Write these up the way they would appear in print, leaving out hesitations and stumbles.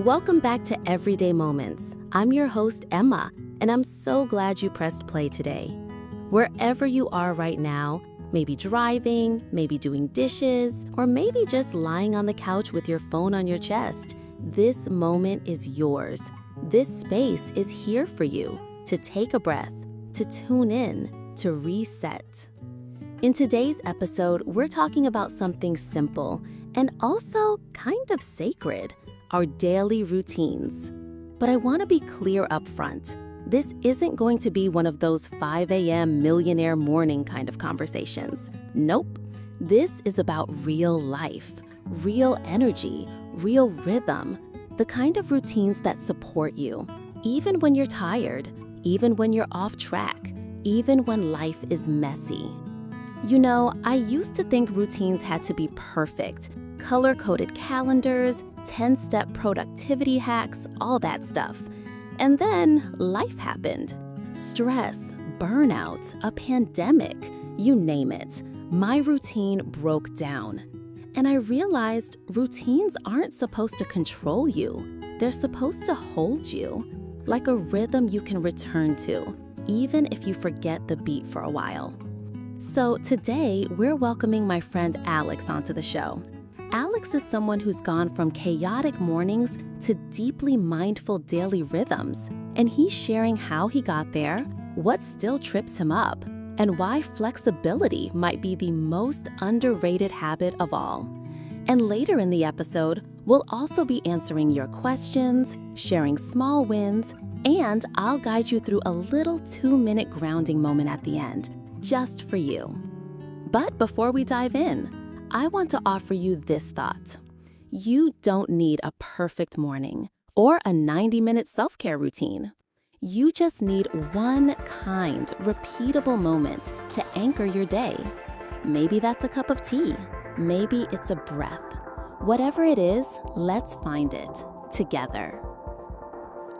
Welcome back to Everyday Moments. I'm your host, Emma, and I'm so glad you pressed play today. Wherever you are right now, maybe driving, maybe doing dishes, or maybe just lying on the couch with your phone on your chest, this moment is yours. This space is here for you to take a breath, to tune in, to reset. In today's episode, we're talking about something simple and also kind of sacred, our daily routines. But I want to be clear up front. This isn't going to be one of those 5 a.m. millionaire morning kind of conversations. Nope. This is about real life, real energy, real rhythm, the kind of routines that support you, even when you're tired, even when you're off track, even when life is messy. You know, I used to think routines had to be perfect, color-coded calendars, 10-step productivity hacks, all that stuff. And then life happened. Stress, burnout, a pandemic, you name it. My routine broke down. And I realized routines aren't supposed to control you. They're supposed to hold you, like a rhythm you can return to, even if you forget the beat for a while. So today, we're welcoming my friend Alex onto the show. Alex is someone who's gone from chaotic mornings to deeply mindful daily rhythms, and he's sharing how he got there, what still trips him up, and why flexibility might be the most underrated habit of all. And later in the episode, we'll also be answering your questions, sharing small wins, and I'll guide you through a little 2-minute grounding moment at the end, just for you. But before we dive in, I want to offer you this thought. You don't need a perfect morning or a 90-minute self-care routine. You just need one kind, repeatable moment to anchor your day. Maybe that's a cup of tea. Maybe it's a breath. Whatever it is, let's find it together.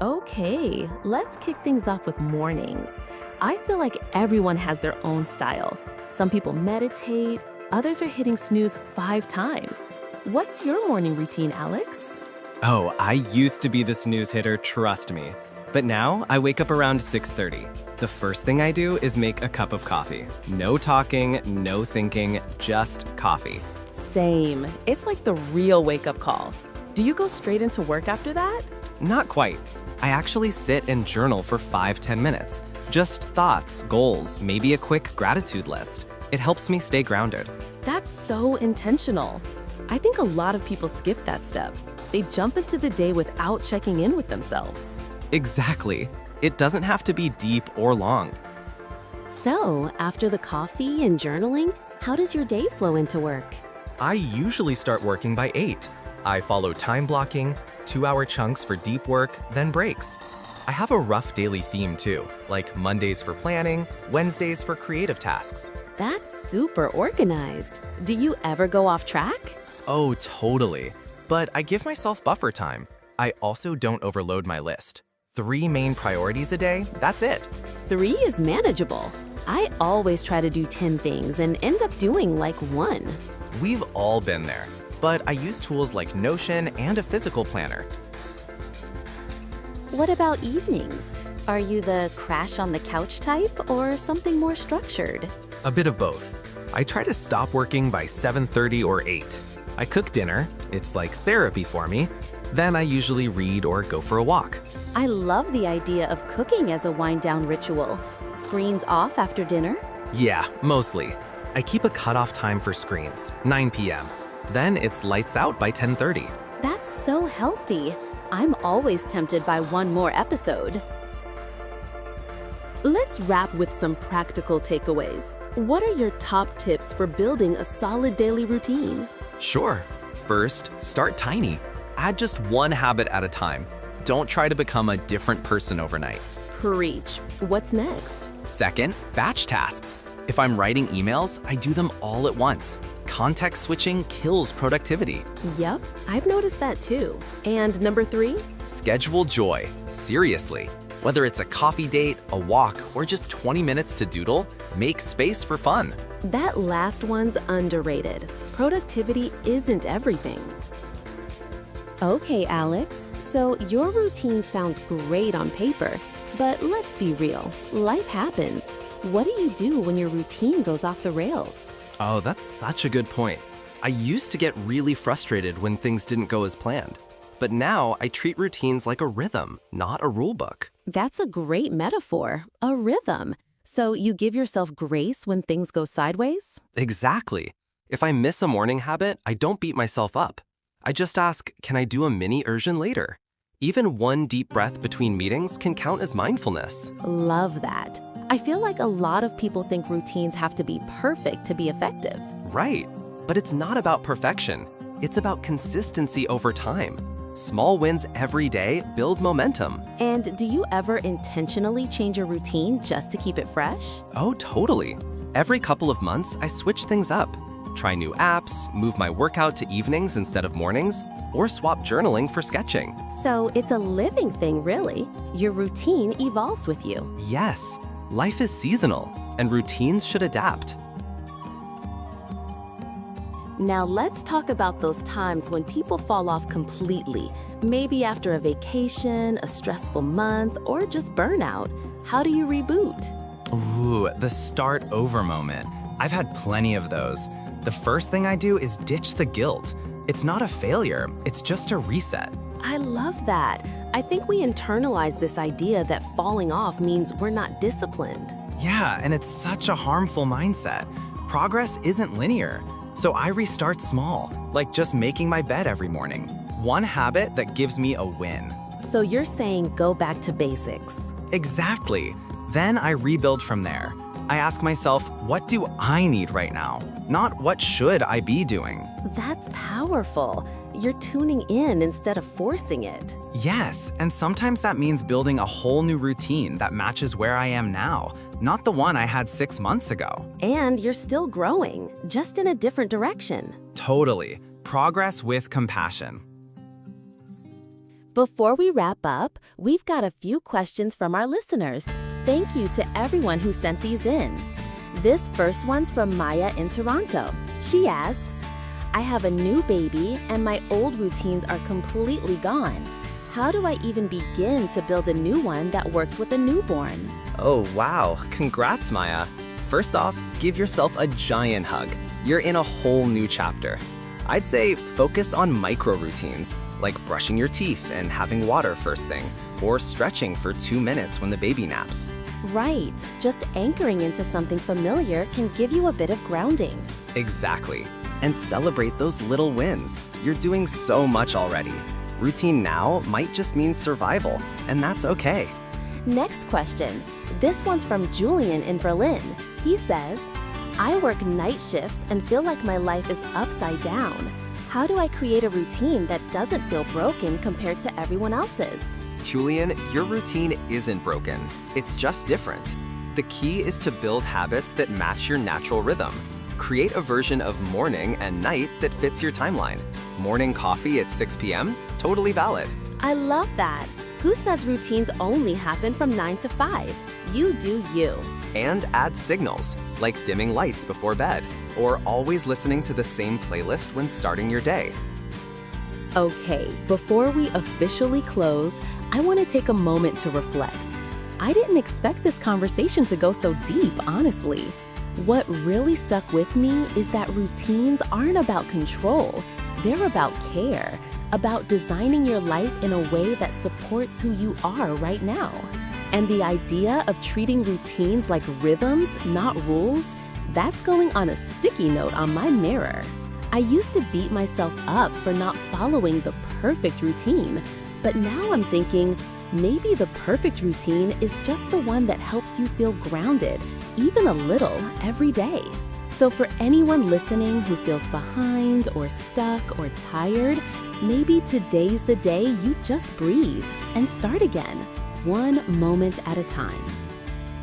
Okay, let's kick things off with mornings. I feel like everyone has their own style. Some people meditate, others are hitting snooze 5 times. What's your morning routine, Alex? Oh, I used to be the snooze hitter, trust me. But now I wake up around 6:30. The first thing I do is make a cup of coffee. No talking, no thinking, just coffee. Same. It's like the real wake-up call. Do you go straight into work after that? Not quite. I actually sit and journal for 5-10 minutes. Just thoughts, goals, maybe a quick gratitude list. It helps me stay grounded. That's so intentional. I think a lot of people skip that step. They jump into the day without checking in with themselves. Exactly. It doesn't have to be deep or long. So, after the coffee and journaling, how does your day flow into work? I usually start working by 8. I follow time blocking, 2-hour chunks for deep work, then breaks. I have a rough daily theme too, like Mondays for planning, Wednesdays for creative tasks. That's super organized. Do you ever go off track? Oh, totally. But I give myself buffer time. I also don't overload my list. 3 main priorities a day, that's it. 3 is manageable. I always try to do 10 things and end up doing like 1. We've all been there. But I use tools like Notion and a physical planner. What about evenings? Are you the crash on the couch type or something more structured? A bit of both. I try to stop working by 7:30 or 8. I cook dinner, it's like therapy for me. Then I usually read or go for a walk. I love the idea of cooking as a wind-down ritual. Screens off after dinner? Yeah, mostly. I keep a cutoff time for screens, 9 p.m. Then it's lights out by 10:30. That's so healthy. I'm always tempted by one more episode. Let's wrap with some practical takeaways. What are your top tips for building a solid daily routine? Sure. First, start tiny. Add just one habit at a time. Don't try to become a different person overnight. Preach. What's next? Second, batch tasks. If I'm writing emails, I do them all at once. Context switching kills productivity. Yep, I've noticed that too. And number 3? Schedule joy. Seriously. Whether it's a coffee date, a walk, or just 20 minutes to doodle, make space for fun. That last one's underrated. Productivity isn't everything. Okay, Alex, so your routine sounds great on paper, but let's be real. Life happens. What do you do when your routine goes off the rails? Oh, that's such a good point. I used to get really frustrated when things didn't go as planned. But now I treat routines like a rhythm, not a rule book. That's a great metaphor, a rhythm. So you give yourself grace when things go sideways? Exactly. If I miss a morning habit, I don't beat myself up. I just ask, can I do a mini version later? Even one deep breath between meetings can count as mindfulness. Love that. I feel like a lot of people think routines have to be perfect to be effective. Right. But it's not about perfection. It's about consistency over time. Small wins every day build momentum. And do you ever intentionally change your routine just to keep it fresh? Oh, totally. Every couple of months, I switch things up. Try new apps, move my workout to evenings instead of mornings, or swap journaling for sketching. So it's a living thing, really. Your routine evolves with you. Yes, life is seasonal, and routines should adapt. Now let's talk about those times when people fall off completely. Maybe after a vacation, a stressful month, or just burnout. How do you reboot? Ooh, the start over moment. I've had plenty of those. The first thing I do is ditch the guilt. It's not a failure, it's just a reset. I love that. I think we internalize this idea that falling off means we're not disciplined. Yeah, and it's such a harmful mindset. Progress isn't linear. So I restart small, like just making my bed every morning. One habit that gives me a win. So you're saying go back to basics. Exactly. Then I rebuild from there. I ask myself, what do I need right now? Not what should I be doing? That's powerful. You're tuning in instead of forcing it. Yes, and sometimes that means building a whole new routine that matches where I am now, not the one I had 6 months ago. And you're still growing, just in a different direction. Totally. Progress with compassion. Before we wrap up, we've got a few questions from our listeners. Thank you to everyone who sent these in. This first one's from Maya in Toronto. She asks, I have a new baby and my old routines are completely gone. How do I even begin to build a new one that works with a newborn? Oh, wow. Congrats, Maya. First off, give yourself a giant hug. You're in a whole new chapter. I'd say focus on micro routines, like brushing your teeth and having water first thing, or stretching for 2 minutes when the baby naps. Right. Just anchoring into something familiar can give you a bit of grounding. Exactly. And celebrate those little wins. You're doing so much already. Routine now might just mean survival, and that's okay. Next question. This one's from Julian in Berlin. He says, I work night shifts and feel like my life is upside down. How do I create a routine that doesn't feel broken compared to everyone else's? Julian, your routine isn't broken. It's just different. The key is to build habits that match your natural rhythm. Create a version of morning and night that fits your timeline. Morning coffee at 6 p.m.? Totally valid. I love that. Who says routines only happen from 9 to 5? You do you. And add signals, like dimming lights before bed, or always listening to the same playlist when starting your day. Okay, before we officially close, I want to take a moment to reflect. I didn't expect this conversation to go so deep, honestly. What really stuck with me is that routines aren't about control. They're about care, about designing your life in a way that supports who you are right now. And the idea of treating routines like rhythms, not rules, that's going on a sticky note on my mirror. I used to beat myself up for not following the perfect routine, but now I'm thinking, maybe the perfect routine is just the one that helps you feel grounded, even a little, every day. So for anyone listening who feels behind or stuck or tired, maybe today's the day you just breathe and start again, one moment at a time.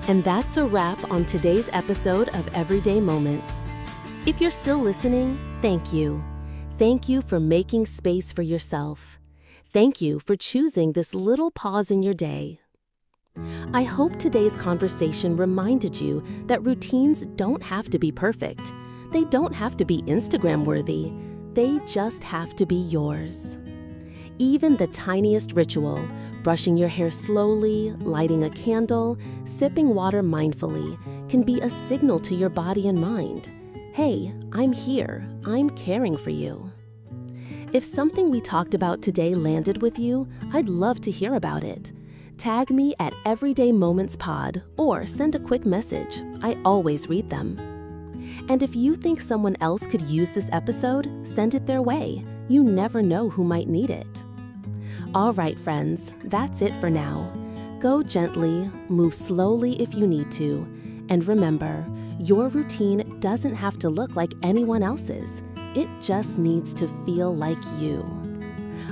And that's a wrap on today's episode of Everyday Moments. If you're still listening, thank you. Thank you for making space for yourself. Thank you for choosing this little pause in your day. I hope today's conversation reminded you that routines don't have to be perfect. They don't have to be Instagram-worthy. They just have to be yours. Even the tiniest ritual, brushing your hair slowly, lighting a candle, sipping water mindfully, can be a signal to your body and mind. Hey, I'm here. I'm caring for you. If something we talked about today landed with you, I'd love to hear about it. Tag me at Everyday Moments Pod or send a quick message. I always read them. And if you think someone else could use this episode, send it their way. You never know who might need it. All right, friends, that's it for now. Go gently, move slowly if you need to, and remember, your routine doesn't have to look like anyone else's. It just needs to feel like you.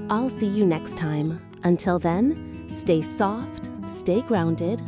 I'll see you next time. Until then, stay soft, stay grounded,